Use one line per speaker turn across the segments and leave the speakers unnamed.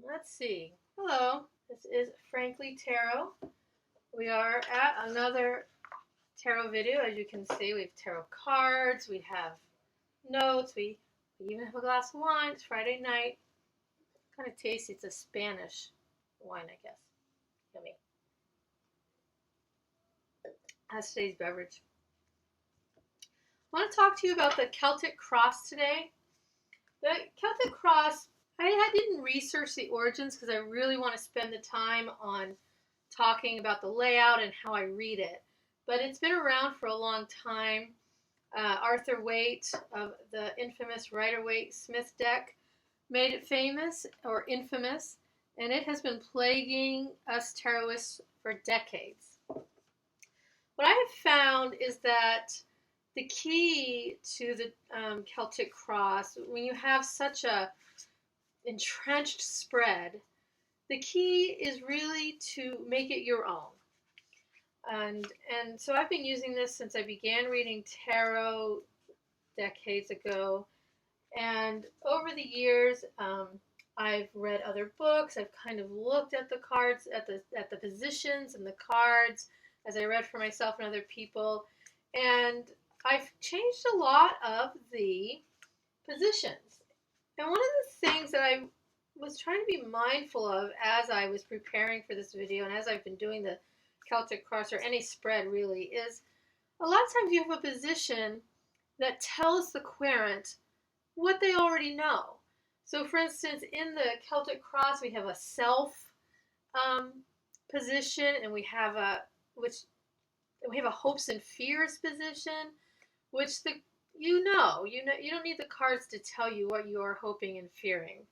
Let's see. Hello, this is Frankly Tarot. We are at another tarot video. As you can see, we have tarot cards, we have notes, we even have a glass of wine. It's Friday night. Kind of tasty. It's a Spanish wine, I guess. Yummy. That's today's beverage. I want to talk to you about the Celtic Cross today. The Celtic Cross, I didn't research the origins because I really want to spend the time on talking about the layout and how I read it. But it's been around for a long time. Arthur Waite of the infamous Rider-Waite-Smith deck made it famous or infamous, and it has been plaguing us tarotists for decades. What I have found is that the key to the Celtic Cross, when you have such a entrenched spread, the key is really to make it your own. And so I've been using this since I began reading tarot decades ago. And over the years, I've read other books. I've kind of looked at the cards, at the positions and the cards as I read for myself and other people. And I've changed a lot of the positions. And one of the things that I was trying to be mindful of as I was preparing for this video and as I've been doing the Celtic Cross or any spread really is a lot of times you have a position that tells the querent what they already know. So for instance, in the Celtic Cross we have a self position, and we have a hopes and fears position, which you don't need the cards to tell you what you are hoping and fearing.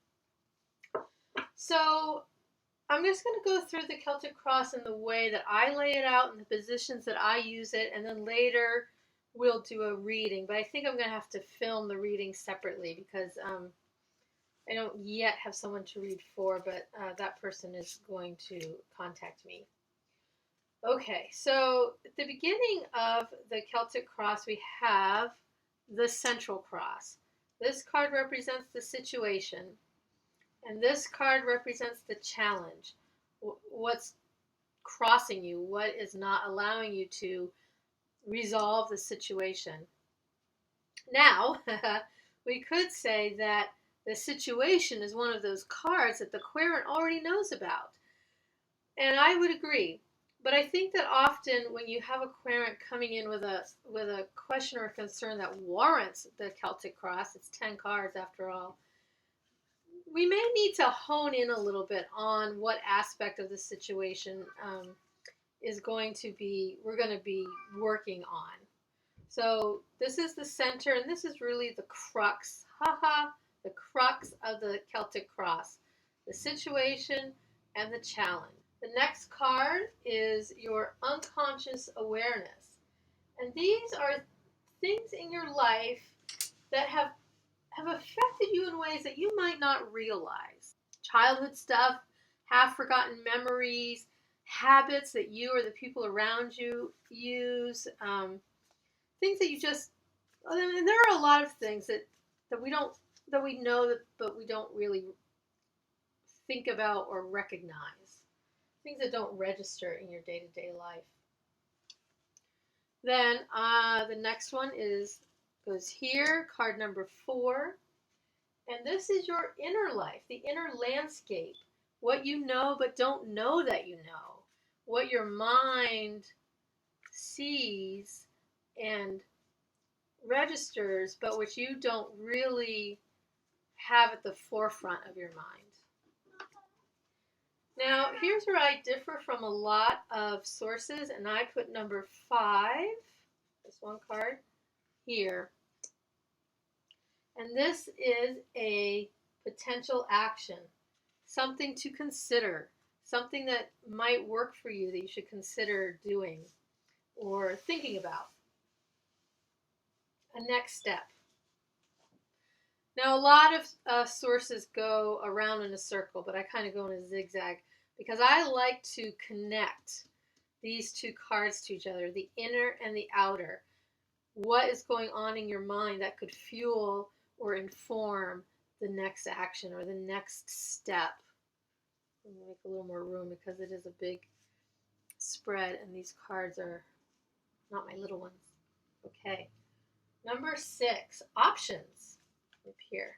So I'm just going to go through the Celtic Cross in the way that I lay it out and the positions that I use it, and then later we'll do a reading. But I think I'm going to have to film the reading separately because I don't yet have someone to read for, but that person is going to contact me. Okay, so at the beginning of the Celtic Cross, we have the central cross. This card represents the situation, and this card represents the challenge. What's crossing you? What is not allowing you to resolve the situation? Now, we could say that the situation is one of those cards that the querent already knows about. And I would agree. But I think that often when you have a querent coming in with a question or a concern that warrants the Celtic Cross, it's 10 cards after all, we may need to hone in a little bit on what aspect of the situation we're going to be working on. So this is the center, and this is really the crux, the crux of the Celtic Cross, the situation and the challenge. The next card is your unconscious awareness. And these are things in your life that have affected you in ways that you might not realize. Childhood stuff, half-forgotten memories, habits that you or the people around you use, things that you just, and there are a lot of things that we know but we don't really think about or recognize. Things that don't register in your day-to-day life. Then the next one goes here, card number 4. And this is your inner life, the inner landscape. What you know but don't know that you know. What your mind sees and registers, but which you don't really have at the forefront of your mind. Now, here's where I differ from a lot of sources, and I put number 5, this one card, here. And this is a potential action, something to consider, something that might work for you that you should consider doing or thinking about. A next step. Now, a lot of sources go around in a circle, but I kind of go in a zigzag because I like to connect these two cards to each other, the inner and the outer. What is going on in your mind that could fuel or inform the next action or the next step? I'm going to make a little more room because it is a big spread and these cards are not my little ones. Okay. Number 6, options up here.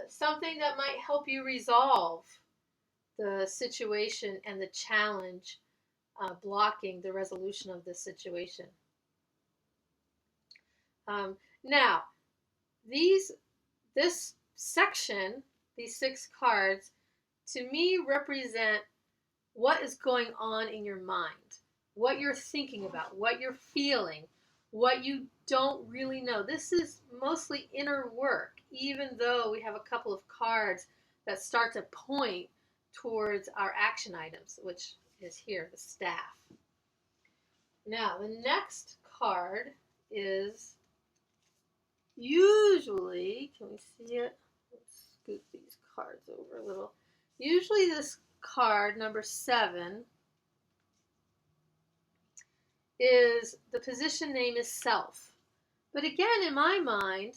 Something that might help you resolve the situation and the challenge blocking the resolution of this situation. Now, this section, these 6 cards, to me represent what is going on in your mind, what you're thinking about, what you're feeling, what you don't really know. This is mostly inner work, even though we have a couple of cards that start to point towards our action items, which is here, the staff. Now, the next card is usually, can we see it? Let's scoot these cards over a little. Usually this card, number 7, is the position name is self. But again, in my mind,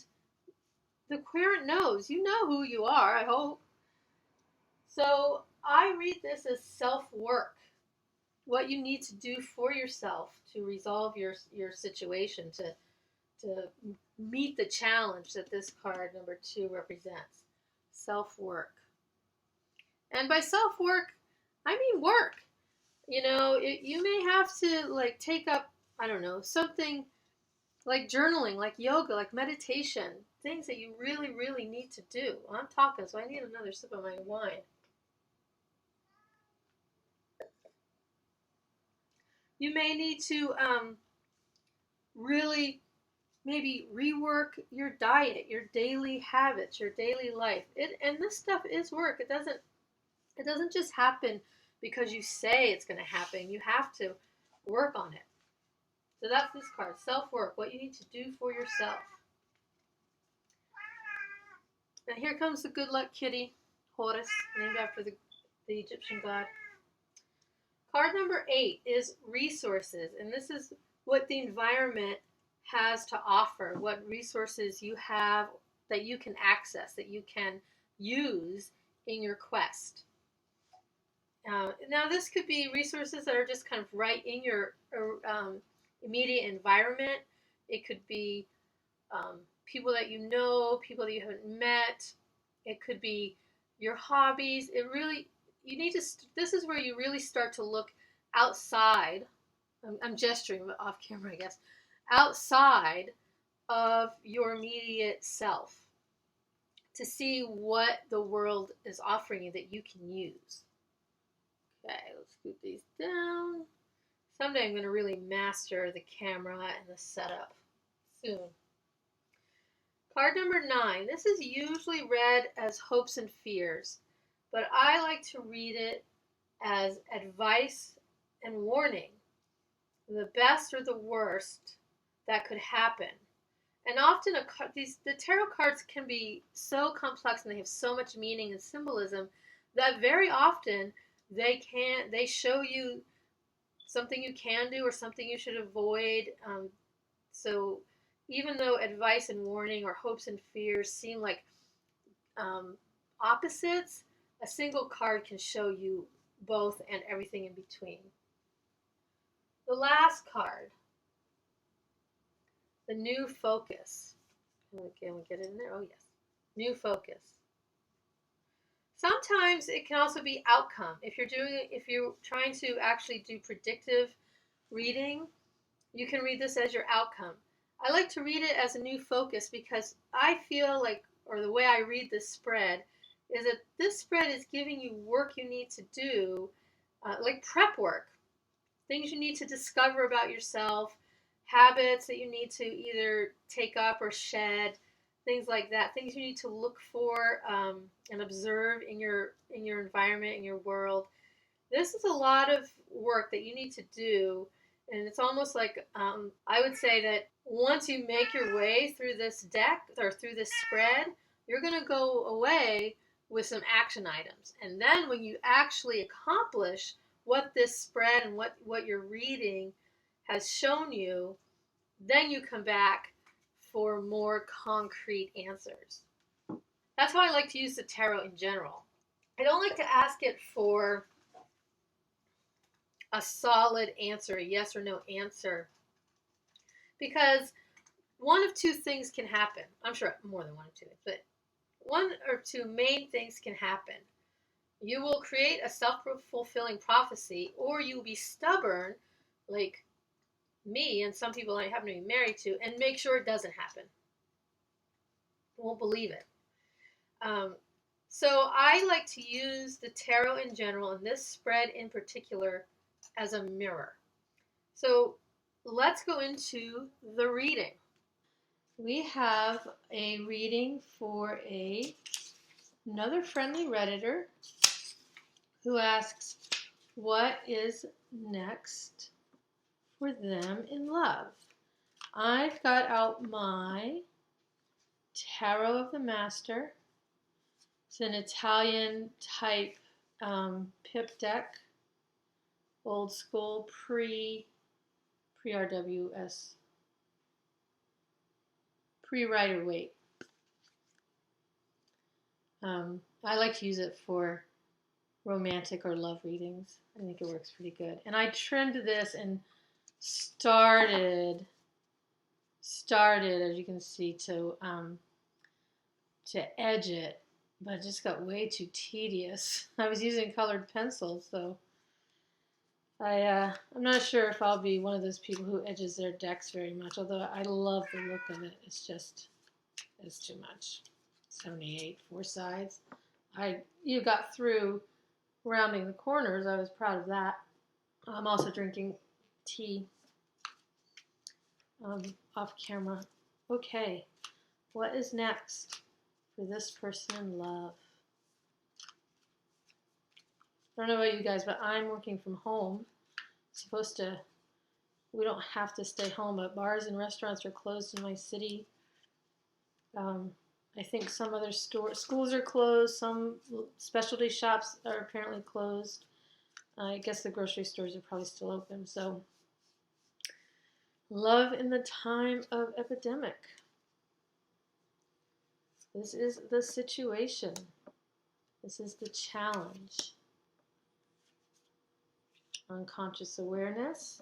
the querent knows. You know who you are, I hope. So I read this as self-work. What you need to do for yourself to resolve your situation, to meet the challenge that this card, number 2, represents. Self-work. And by self-work, I mean work. You know, you may have to take up, I don't know, something like journaling, like yoga, like meditation, things that you really, really need to do. Well, I'm talking, so I need another sip of my wine. You may need to really maybe rework your diet, your daily habits, your daily life. And this stuff is work. It doesn't just happen because you say it's going to happen. You have to work on it. So that's this card, self-work, what you need to do for yourself. Now here comes the good luck kitty, Horus, named after the Egyptian god. Card number 8 is resources, and this is what the environment has to offer, what resources you have that you can access, that you can use in your quest. Now this could be resources that are just kind of right in your immediate environment. It could be people that you know, people that you haven't met. It could be your hobbies. This is where you really start to look outside. I'm gesturing off camera, I guess. Outside of your immediate self to see what the world is offering you that you can use. Okay, let's scoot these down. Someday I'm going to really master the camera and the setup soon. Card number 9. This is usually read as hopes and fears, but I like to read it as advice and warning. The best or the worst that could happen. And often the tarot cards can be so complex and they have so much meaning and symbolism that very often they show you something you can do or something you should avoid. So even though advice and warning or hopes and fears seem like opposites, a single card can show you both and everything in between. The last card, the new focus. Can we get it in there? Oh yes, new focus. Sometimes it can also be outcome. If you're trying to actually do predictive reading, you can read this as your outcome. I like to read it as a new focus because I feel like, or the way I read this spread, is that this spread is giving you work you need to do, like prep work, things you need to discover about yourself, habits that you need to either take up or shed, things like that, things you need to look for and observe in your environment, in your world. This is a lot of work that you need to do, and it's almost like I would say that once you make your way through this deck or through this spread, you're going to go away with some action items. And then when you actually accomplish what this spread and what you're reading has shown you, then you come back for more concrete answers. That's how I like to use the tarot in general. I don't like to ask it for a solid answer, a yes or no answer, because one of two things can happen. I'm sure more than one of two things, but one or two main things can happen. You will create a self-fulfilling prophecy, or you'll be stubborn, like me and some people I happen to be married to, and make sure it doesn't happen. Won't believe it. So I like to use the tarot in general, and this spread in particular, as a mirror. So let's go into the reading. We have a reading for another friendly Redditor who asks, what is next for them in love? I've got out my Tarot of the Master. It's an Italian type pip deck, old school, pre-RWS, pre-Rider-Waite. I like to use it for romantic or love readings. I think it works pretty good. And I trimmed this and started, as you can see, to edge it, but it just got way too tedious. I was using colored pencils, so I'm not sure if I'll be one of those people who edges their decks very much, although I love the look of it. It's too much. 78, 4 sides. You got through rounding the corners. I was proud of that. I'm also drinking tea off camera. Okay, what is next for this person in love? I don't know about you guys, but I'm working from home. We don't have to stay home, but bars and restaurants are closed in my city. I think some other schools are closed. Some specialty shops are apparently closed. I guess the grocery stores are probably still open. So, love in the time of epidemic. This is the situation. This is the challenge. Unconscious awareness,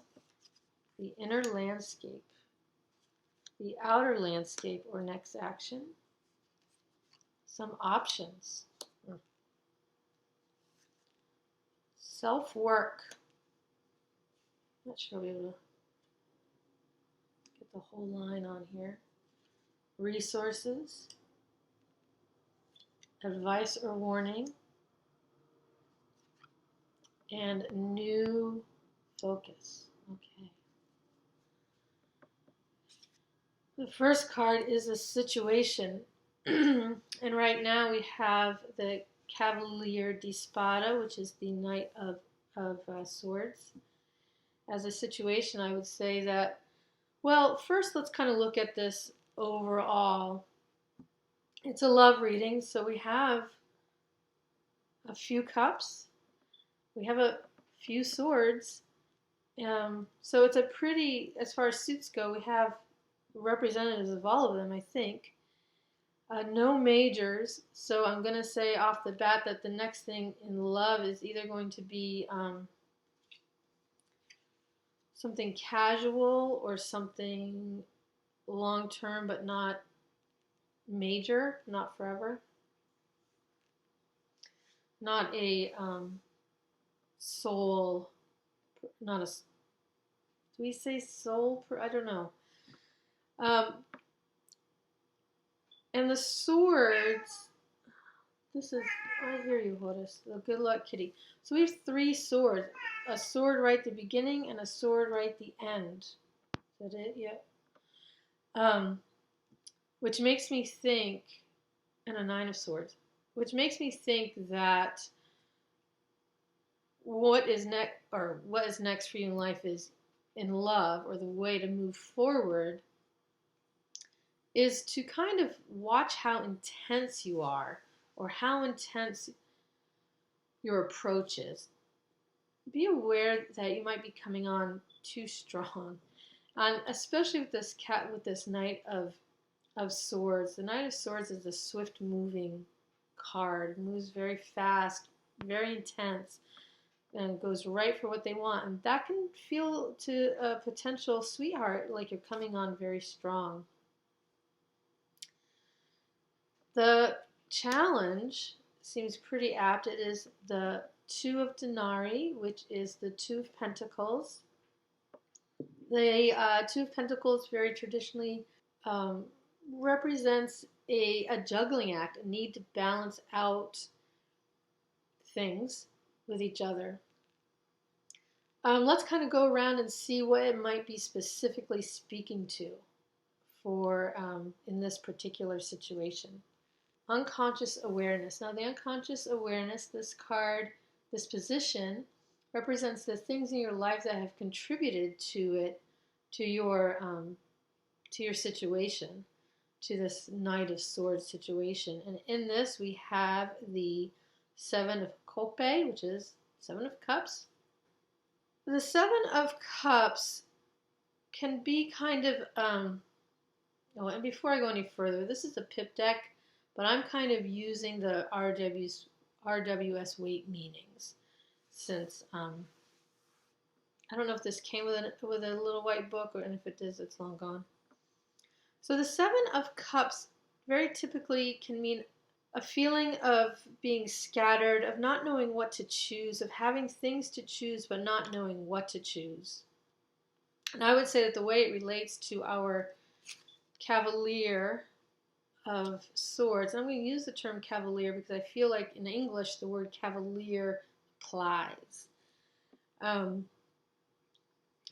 the inner landscape, the outer landscape or next action, some options, self-work. Not sure I'll be able to get the whole line on here. Resources, advice or warning, and new focus. Okay. The first card is a situation. And right now we have the Cavalier di Spada, which is the Knight of Swords. As a situation, I would say that, well, first let's kind of look at this overall. It's a love reading, so we have a few cups. We have a few swords. So it's a pretty, as far as suits go, we have representatives of all of them, I think. No majors, so I'm going to say off the bat that the next thing in love is either going to be something casual or something long-term but not major, not forever. Not a soul, not a, do we say soul? I don't know. And the swords, this is, I hear you, Horace. Good luck, kitty. So we have 3 swords. A sword right at the beginning and a sword right at the end. Is that it? Yeah. Which makes me think, and a 9 of swords, which makes me think that what is next for you in life is in love, or the way to move forward is to kind of watch how intense you are, or how intense your approach is. Be aware that you might be coming on too strong, and especially with this Knight of Swords. The Knight of Swords is a swift-moving card. It moves very fast, very intense, and goes right for what they want. And that can feel to a potential sweetheart like you're coming on very strong. The challenge seems pretty apt. It is the Two of Denarii, which is the Two of Pentacles. The Two of Pentacles very traditionally represents a juggling act, a need to balance out things with each other. Let's kind of go around and see what it might be specifically speaking to for in this particular situation. Unconscious awareness. Now the unconscious awareness, this card, this position, represents the things in your life that have contributed to it, to your situation, to this Knight of Swords situation. And in this we have the Seven of Cope, which is Seven of Cups. The Seven of Cups can be kind of, oh, and before I go any further, this is a pip deck, but I'm kind of using the RWS weight meanings, since I don't know if this came with a little white book, and if it does, it's long gone. So the Seven of Cups very typically can mean a feeling of being scattered, of not knowing what to choose, of having things to choose but not knowing what to choose. And I would say that the way it relates to our Cavalier of Swords, I'm going to use the term cavalier because I feel like in English the word cavalier applies. The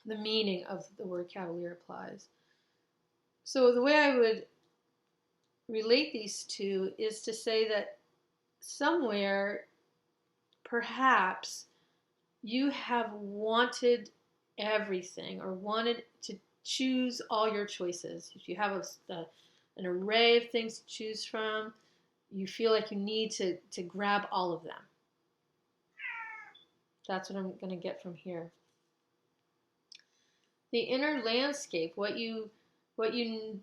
meaning of the word cavalier applies. So the way I would relate these two is to say that somewhere, perhaps, you have wanted everything or wanted to choose all your choices. If you have an array of things to choose from, you feel like you need to grab all of them. That's what I'm going to get from here. The inner landscape, what you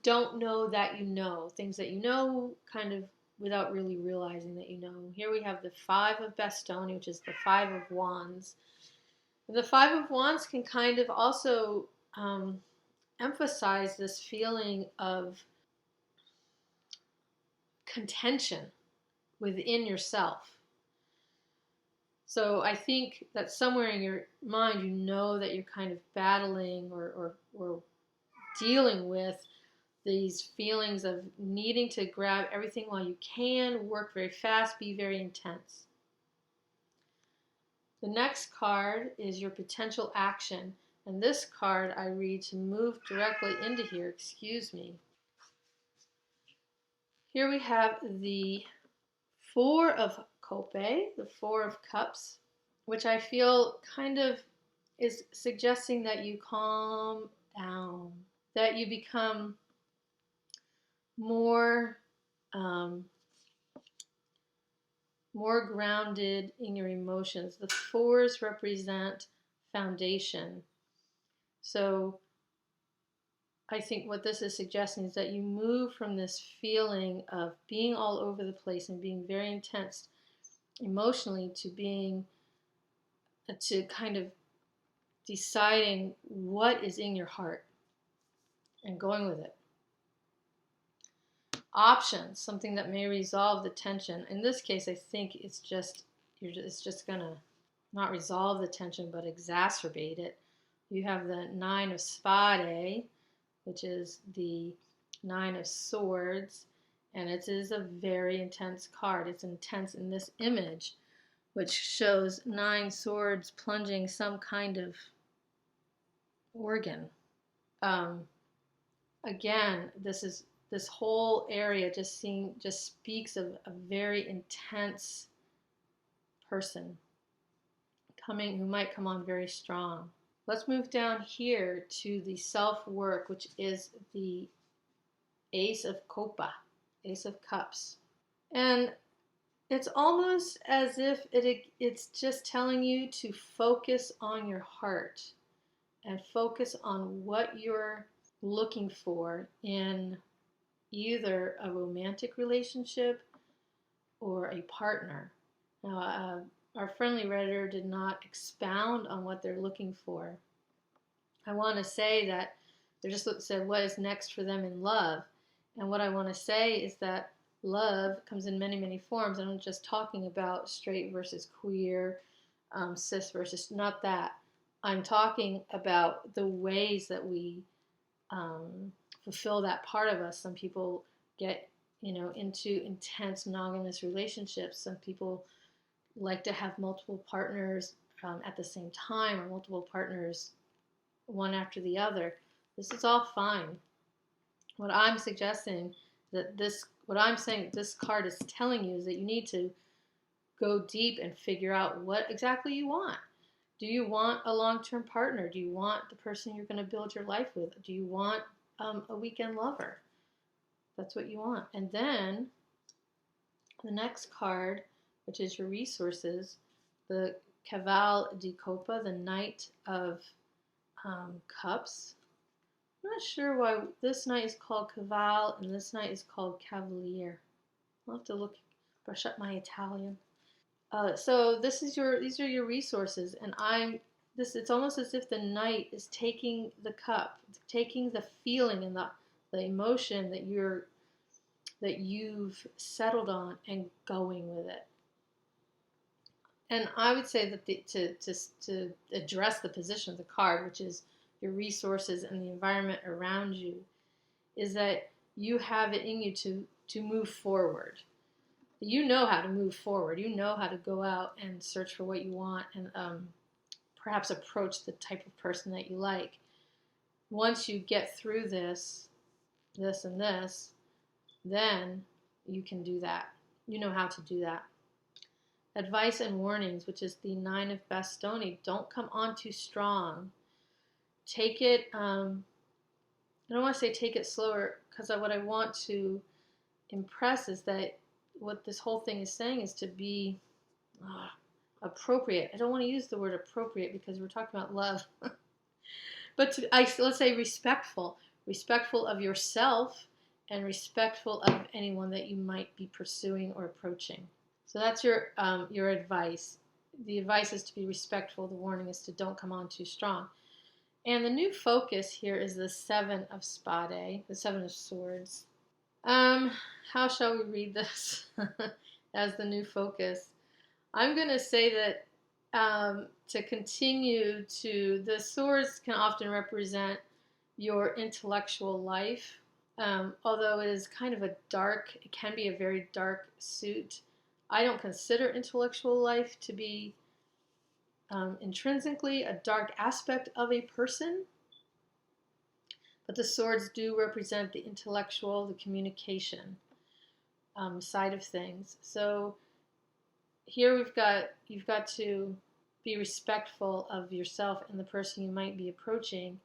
don't know that you know, things that you know kind of without really realizing that you know. Here we have the Five of Bastoni, which is the Five of Wands. And the Five of Wands can kind of also emphasize this feeling of contention within yourself. So I think that somewhere in your mind you know that you're kind of battling or dealing with these feelings of needing to grab everything while you can, work very fast, be very intense. The next card is your potential action. And this card I read to move directly into here, excuse me. Here we have the Four of Cope, the Four of Cups, which I feel kind of is suggesting that you calm down, that you become more more grounded in your emotions. The fours represent foundation. So I think what this is suggesting is that you move from this feeling of being all over the place and being very intense emotionally to kind of deciding what is in your heart and going with it. Options, something that may resolve the tension. In this case, I think it's just gonna not resolve the tension but exacerbate it. You have the Nine of Spade, which is the Nine of Swords, and it is a very intense card. It's intense in this image, which shows 9 swords plunging some kind of organ. Again, this whole area just speaks of a very intense person who might come on very strong. Let's move down here to the self-work, which is the Ace of Copa, Ace of Cups. And it's almost as if it's just telling you to focus on your heart and focus on what you're looking for in either a romantic relationship or a partner. Now, our friendly writer did not expound on what they're looking for. I want to say that they just said what is next for them in love. And what I want to say is that love comes in many, many forms. I'm not just talking about straight versus queer, cis versus, not that. I'm talking about the ways that we fulfill that part of us. Some people get, into intense monogamous relationships. Some people like to have multiple partners at the same time, or multiple partners one after the other. This is all fine. What I'm suggesting what I'm saying this card is telling you is that you need to go deep and figure out what exactly you want. Do you want a long-term partner? Do you want the person you're going to build your life with? Do you want a weekend lover? That's what you want. And then the next card, which is your resources, the Cavale di Copa, the Knight of Cups. I'm not sure why this knight is called Cavale and this knight is called Cavalier. I'll have to brush up my Italian. So these are your resources, and it's almost as if the knight is taking the cup, taking the feeling and the emotion that you've settled on and going with it. And I would say that to address the position of the card, which is your resources and the environment around you, is that you have it in you to move forward. You know how to move forward. You know how to go out and search for what you want and perhaps approach the type of person that you like. Once you get through this, and this, then you can do that. You know how to do that. Advice and warnings, which is the 9 of Bastoni. Don't come on too strong. Take it, I don't want to say take it slower, because what I want to impress is that what this whole thing is saying is to be appropriate. I don't want to use the word appropriate because we're talking about love. But let's say respectful. Respectful of yourself and respectful of anyone that you might be pursuing or approaching. So that's your advice. The advice is to be respectful. The warning is to don't come on too strong. And the new focus here is the 7 of Spade, the 7 of Swords. How shall we read this as the new focus? I'm going to say that to continue the swords can often represent your intellectual life. Although it is kind of it can be a very dark suit. I don't consider intellectual life to be intrinsically a dark aspect of a person. But the swords do represent the intellectual, the communication side of things. So here you've got to be respectful of yourself and the person you might be approaching.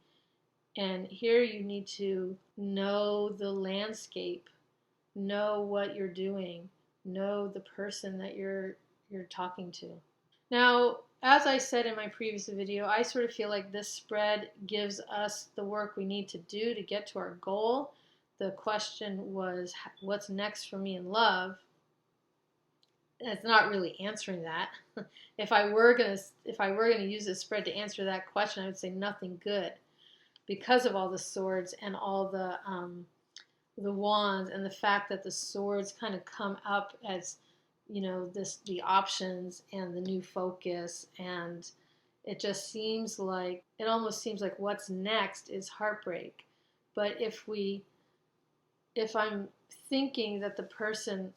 And here you need to know the landscape, know what you're doing, know the person that you're talking to. Now, as I said in my previous video, I sort of feel like this spread gives us the work we need to do to get to our goal. The question was, what's next for me in love? And it's not really answering that. If I were gonna use this spread to answer that question, I would say nothing good, because of all the swords and all the wands, and the fact that the swords kind of come up as the options and the new focus, and it almost seems like what's next is heartbreak. But if I'm thinking that the person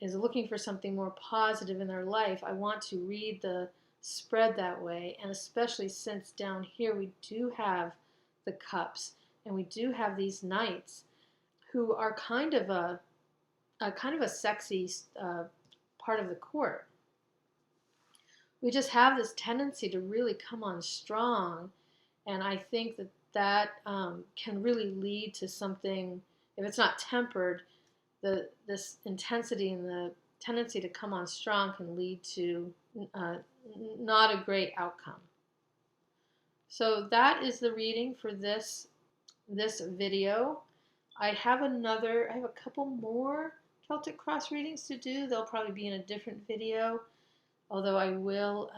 is looking for something more positive in their life, I want to read the spread that way. And especially since down here we do have the cups and we do have these knights who are kind of a sexy part of the court. We just have this tendency to really come on strong, and I think that can really lead to something, if it's not tempered, this intensity and the tendency to come on strong can lead to not a great outcome. So that is the reading for this video. I have a couple more Celtic Cross readings to do. They'll probably be in a different video, although I will,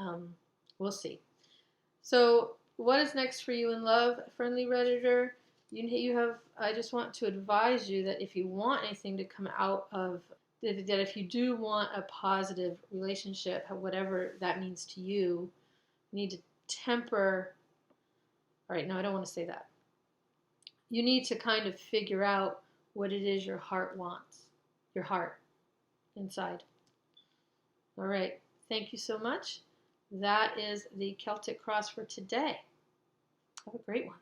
we'll see. So what is next for you in love, friendly Redditor? You have, I just want to advise you that if you want anything to come out of, that if you do want a positive relationship, whatever that means to you, you need to temper, all right, no, I don't want to say that. You need to kind of figure out what it is your heart wants, your heart inside. All right, thank you so much. That is the Celtic Cross for today. Have a great one.